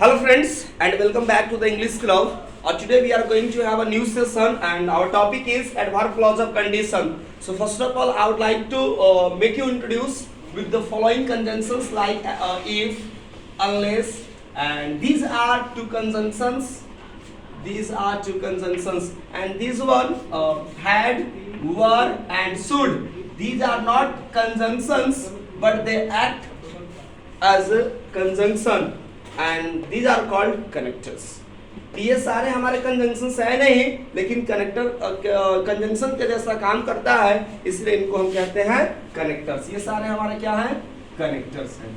Hello friends and welcome back to the English Club. Today we are going to have a new session and our topic is adverb clause of condition. So first of all I would like to make you introduce with the following conjunctions like if, unless, and these are two conjunctions. And this one had, were and should. These are not conjunctions but they act as a conjunction and these are called connectors. ये सारे हमारे conjunctions है नहीं लेकिन connector conjunction के जैसा काम करता है इसलिए इनको हम कहते हैं कनेक्टर्स। ये सारे हमारे क्या हैं? कनेक्टर्स हैं।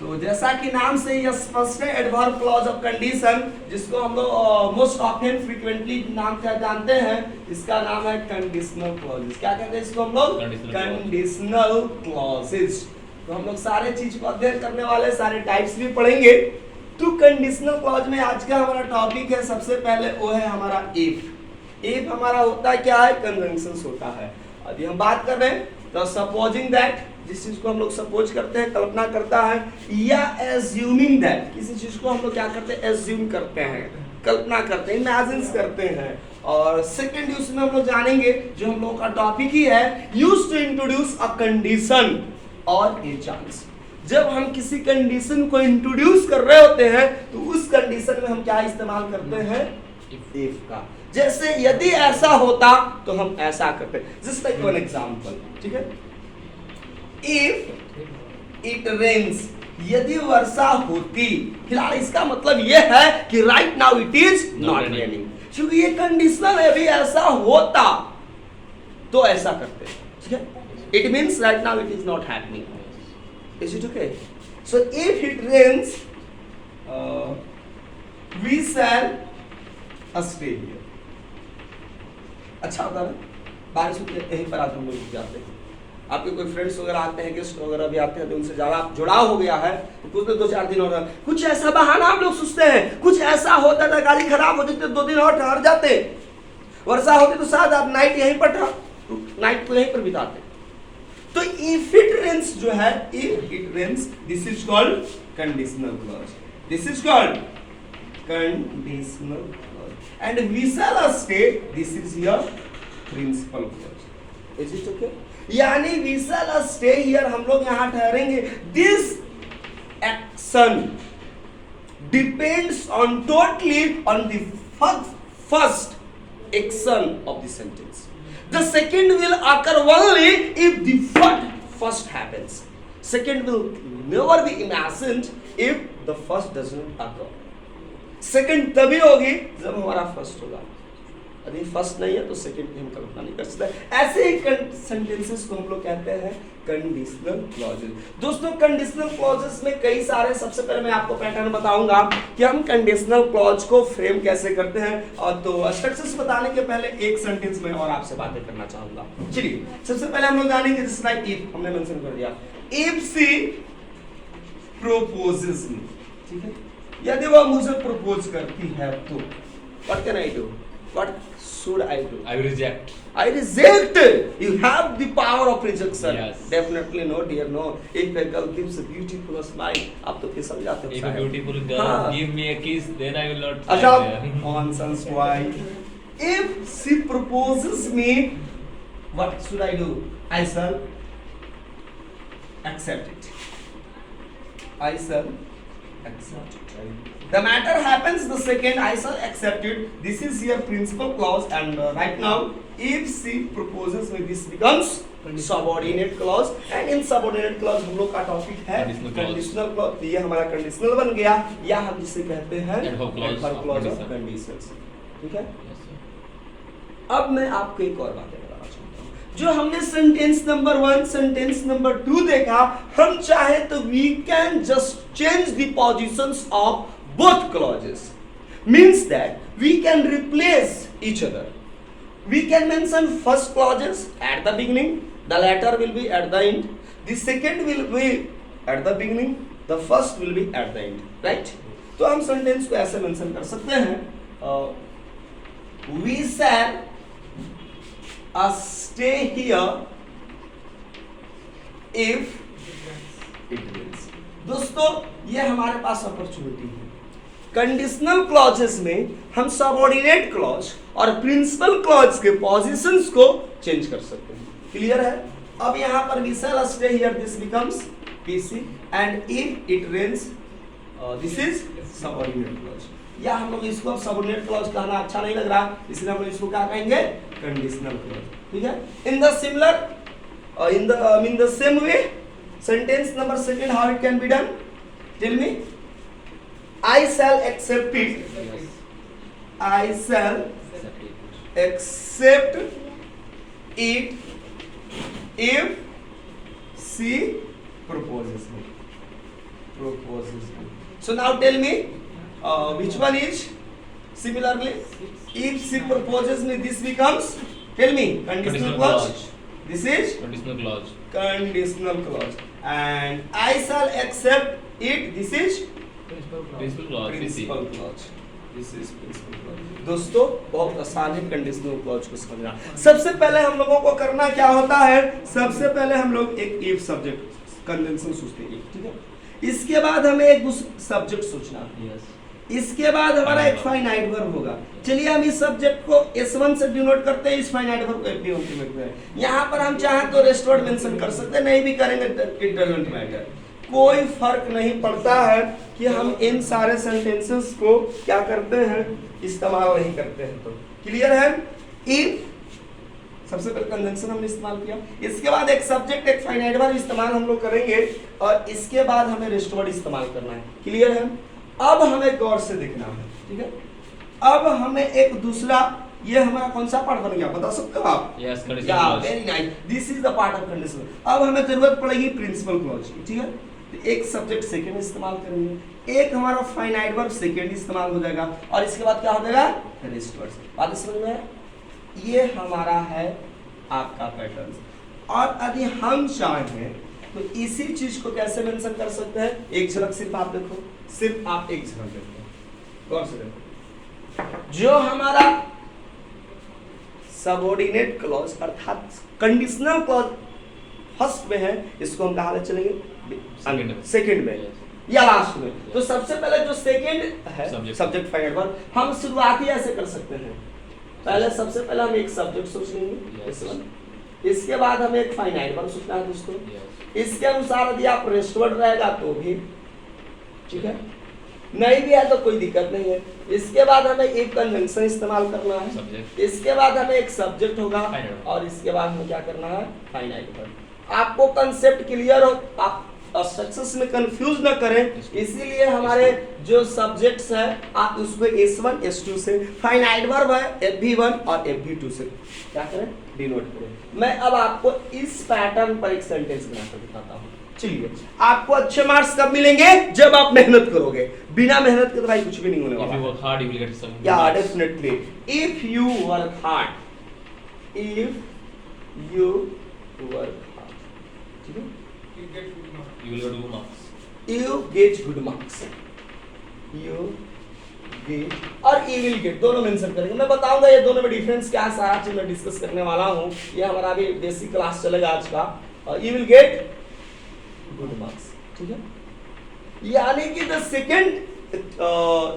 तो जैसा कि नाम से ही स्पष्ट है एडवर्ब क्लॉज ऑफ कंडीशन जिसको हम लोग मोस्ट ऑफन फ्रीक्वेंटली नाम क्या जानते हैं, इसका नाम है कंडीशनल क्लॉजेस। क्या कहते हैं इसको हम लोग? Conditional clauses. तो हम लोग सारे चीज को अध्ययन करने वाले, सारे टाइप्स भी पढ़ेंगे। तो कंडीशनल क्लॉज में आज का हमारा टॉपिक है, सबसे पहले वो है हमारा इफ। इफ हमारा होता है क्या है? कंजंक्शंस होता है। अभी हम बात कर रहे हैं तो सपोजिंग दैट, जिस चीज को हम लोग सपोज करते हैं, कल्पना करता है, या एज्यूमिंग दैट, किसी चीज को हम लोग क्या करते हैं? एज्यूम करते हैं, कल्पना करते हैं, इमेजिन करते हैं। और सेकंड यूज में हम लोग जानेंगे जो हम लोग का टॉपिक ही है use to introduce a condition और ए चांस। जब हम किसी कंडीशन को इंट्रोड्यूस कर रहे होते हैं तो उस कंडीशन में हम क्या इस्तेमाल करते हैं? इफ का। जैसे यदि ऐसा होता तो हम ऐसा करते हैं। जस्ट लाइक वन एग्जांपल, ठीक है? इफ इट रेन्स, यदि वर्षा होती। फिलहाल इसका मतलब यह है कि right now it is not raining, क्योंकि ये कंडीशनल है, यदि ऐसा होता तो ऐसा करते हैं, ठीक है? It means right now it is not happening. Is it okay? So if it rains, we shall stay here. अच्छा होता है ना? बारिश होती है यहीं पर आते हम लोग जाते हैं। आपके कोई फ्रेंड्स वगैरह आते हैं, गेस्ट वगैरह भी आते हैं तो उनसे ज़्यादा जुड़ाव हो गया है तो कुछ तो 2-4 दिन और कुछ ऐसा बहाना हम लोग सोचते हैं, कुछ ऐसा होता था गाड़ी खराब होती तो 2 दिन और ठहर जाते, वर्षा होती तो शायद आप नाइट यहीं पर नाइट को यहीं पर बिताते। तो इफ इट रेन्स जो है, if it rains, this is called conditional clause. This is called conditional clause and we shall stay, this is your principal clause. Is it okay? यानी वी शैल स्टे हियर, हम लोग यहां ठहरेंगे। This action depends on totally on the first action of the sentence. The second will occur only if the first happens. Second will never be imagined if the first does not occur. Second तभी होगी जब हमारा first होगा। यदि first नहीं है तो second की हम कल्पना नहीं कर सकते। ऐसे ही सेंटेंसेस को हम लोग कहते हैं कंडीशनल क्लॉजेस। दोस्तों कंडीशनल क्लॉजेस में कई सारे, सबसे पहले मैं आपको पैटर्न बताऊंगा कि हम कंडीशनल क्लॉज को फ्रेम कैसे करते हैं। और तो स्ट्रक्चर्स बताने के पहले एक सेंटेंस में और आपसे बातें करना चाहूंगा। चलिए सबसे पहले हम लोग जानेंगे जस्ट लाइक इफ, हमने मेंशन कर दिया, इफ सी प्रोपोजेस मी, ठीक है? यदि वह मुझे प्रपोज करती है तो what can I do? What should I do? I reject. I reject. You have the power of rejection. Yes. Definitely no, dear, no. If a girl gives a beautiful smile, आप तो फिर समझाते हो। If a beautiful girl give me a kiss, then I will not. अच्छा, nonsense, why? If she proposes me, what should I do? I shall accept it. I shall accept it. The matter happens the second I shall accept it. This is your principal clause and right now if she proposes me, this becomes subordinate clause and in subordinate clause हम लोग का topic है conditional clause। ये हमारा conditional बन गया या हम जिसे कहते हैं adverb clause of conditions, ठीक है? अब मैं आपको एक और बात बताना चाहता हूँ। जो हमने सेंटेंस नंबर 1, सेंटेंस नंबर 2 देखा, हम चाहे तो we can just change the positions of both clauses. Means that we can replace each other. We can mention first clauses at the beginning, the latter will be at the end. The second will be at the beginning, the first will be at the end, right? तो हम sentence को ऐसे mention कर सकते हैं, we shall stay here if it rains. दोस्तों ये हमारे पास अपॉर्चुनिटी है, कंडीशनल क्लॉजेस में हम सबऑर्डिनेट क्लॉज और प्रिंसिपल क्लॉज के पोजीशंस को चेंज कर सकते हैं। क्लियर है? अब यहाँ पर we shall stay here, this becomes PC and if it rains this is subordinate clause. या हम लोग इसको अब सबऑर्डिनेट क्लॉज कहना अच्छा नहीं लग रहा, इसलिए हम लोग इसको क्या कहेंगे? Conditional clause. ठीक है? In the similar in the same way, sentence number second, how it can be done? Tell me. I shall accept it. Yes. I shall accept it if she proposes me. So now tell me, which one is similarly? If she proposes me, this becomes, tell me, conditional clause. This is Conditional clause. conditional clause. And I shall accept it. This is Principal clause. principal clause. This is principal clause. दोस्तों बहुत आसान है conditional clause को समझना। सबसे पहले हम लोगों को करना क्या होता है? सबसे पहले हम लोग एक इफ सब्जेक्ट कंजंक्शन सोचते हैं, ठीक है? इसके बाद हमें एक सब्जेक्ट सोचना है। Yes. इसके बाद हमारा एक फाइनाइट वर्ब होगा। चलिए हम इस सब्जेक्ट को S1 से डिनोट करते हैं, इस फाइनाइट वर्ब को FD1 से लिखते हैं। यहाँ पर हम चाहें तो रेस्ट वर्ड मेंशन कर सकते हैं, नहीं भी करेंगे इट डजंट मैटर, कोई फर्क नहीं पड़ता है कि हम इन सारे सेंटेंसेस को क्या करते हैं, इस्तेमाल नहीं करते हैं। तो क्लियर है? इफ सबसे पहले कंजंक्शन हमने इस्तेमाल किया, इसके बाद एक सब्जेक्ट एक फाइनाइट वर्ब इस्तेमाल हम लोग करेंगे और इसके बाद हमें रेस्ट वर्ड इस्तेमाल करना है। क्लियर है? अब हमें गौर से देखना है, ठीक है? अब हमें एक दूसरा, ये हमारा कौन सा पार्ट बन गया बता सकते हो आप? Yes, conditional या clause. Very nice, this is the part of conditional. अब हमें जरूरत पड़ेगी प्रिंसिपल क्लॉज की, ठीक है? तो एक सब्जेक्ट सेकंड इस्तेमाल करेंगे, एक हमारा फाइनाइट वर्ब सेकंड इस्तेमाल हो जाएगा और इसके बाद क्या हो जाएगा? Rest word. बात समझ में? ये हमारा है आपका पैटर्न। और यदि हम चाहें तो इसी चीज को कैसे मेंशन कर सकते हैं? एक झलक सिर्फ आप देखो, सिर्फ आप एक झलक देखो, गौर से देखो। जो हमारा सबऑर्डिनेट क्लॉज अर्थात कंडीशनल क्लॉज फर्स्ट में है, इसको हम कहाँ ले चलेंगे? सेकंड में या लास्ट में। तो सबसे पहले जो सेकंड है सब्जेक्ट फाइनाइट वर्ब, हम शुरुआती ऐसे कर सकते हैं। पहले सबसे पहले हम एक सब्जेक्ट सोच लेंगे, इसके बाद हमें एक फाइनाइट वर्ब सोचना है दोस्तों। इसके अनुसार यदि आप रेस्ट वर्ड रहेगा तो भी ठीक है, नहीं भी है तो कोई दिक्कत नहीं है। इसके बाद हमें एक कंजंक्शन इस्तेमाल करना है, इसके बाद हमें एक सब्जेक्ट होगा और इसके बाद हमें क्या करना है? Finite verb. आपको कंसेप्ट क्लियर हो, आप स्ट्रक्चर्स में कंफ्यूज ना करें, इसीलिए हमारे जो सब्जेक्ट्स है आप उसको S1 S2 से, फाइनाइट वर्ब है FV1 और FV2 से क्या करें? डिनोट करें। मैं अब आपको इस पैटर्न पर एक सेंटेंस बनाकर दिखाता हूँ। चलिए, आपको अच्छे मार्क्स कब मिलेंगे? जब आप मेहनत करोगे। बिना मेहनत के तो भाई कुछ भी नहीं होने वाला। If you work hard, you will get some. Yeah, definitely. If you work hard, if you work hard, ठीक है? You will get good marks. You get good marks. You get और you will get दोनों mention करेंगे। मैं बताऊंगा ये दोनों में डिफरेंस क्या है, सारा चीज मैं डिस्कस करने वाला हूँ। ये हमारा अभी बेसिक क्लास चलेगा आज का। You will get good marks, ठीक है? यानी कि द सेकंड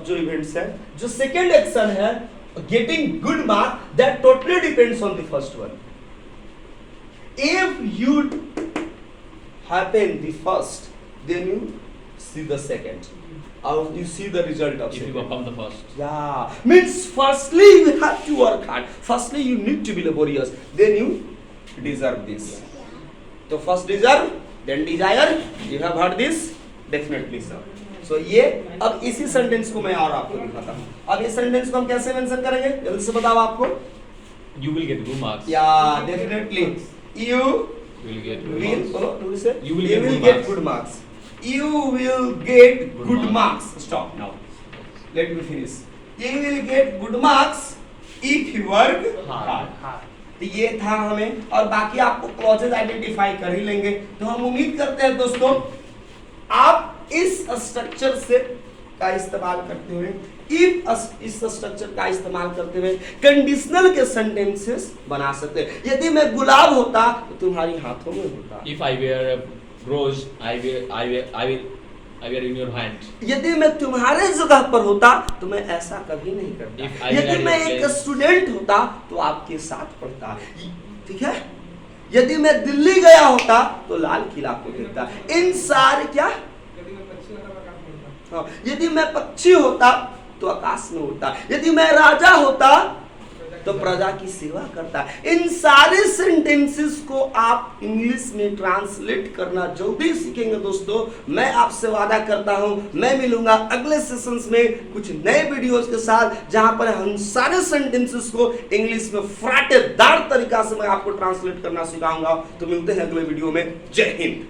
जो इवेंट्स है, जो सेकंड एक्शन है getting good mark, that totally depends on the first one. If you happen the first, then you see the second, or you see the result of If you second. perform the first. Yeah, means firstly you have to work hard, firstly you need to be laborious, then you deserve this. So first deserve, then desire, you have heard this? Definitely sir. So ये अब इसी sentence को मैं और आपको दिखाता हूँ। अब ये सेंटेंस को हम कैसे मेंशन करेंगे? जल्दी से बताओ आपको। You will get good marks. Yeah, definitely. You You will get good will marks. you will get good marks. You will get good marks. Stop now. Let me finish. You will get good marks if you work hard. तो ये था हमें, और बाकी आपको clauses identify कर ही लेंगे। तो हम उम्मीद करते हैं दोस्तों आप इस स्ट्रक्चर से का इस्तेमाल करते हुए, इस स्ट्रक्चर का इस्तेमाल करते हुए कंडीशनल के सेंटेंसेस बना सकते हैं। यदि मैं गुलाब होता तो तुम्हारी हाथों में होता। If I wear a rose, I अगर in your hand. यदि मैं तुम्हारे जगह पर होता तो मैं ऐसा कभी नहीं If करता। I were यदि at मैं your एक place. स्टूडेंट होता तो आपके साथ पढ़ता, ठीक है। यदि मैं दिल्ली गया होता तो लाल किला को देखता। इन सारे क्या, हाँ, यदि मैं पक्षी होता तो आकाश में उड़ता, यदि मैं राजा होता तो प्रजा की सेवा करता। इन सारे सेंटेंसेस को आप इंग्लिश में ट्रांसलेट करना जो भी सीखेंगे दोस्तों, मैं आपसे वादा करता हूं मैं मिलूंगा अगले सेशंस में कुछ नए वीडियोस के साथ, जहां पर हम सारे सेंटेंसेस को इंग्लिश में फराटेदार तरीका से मैं आपको ट्रांसलेट करना सिखाऊंगा। तो मिलते हैं अगले वीडियो में। जय हिंद।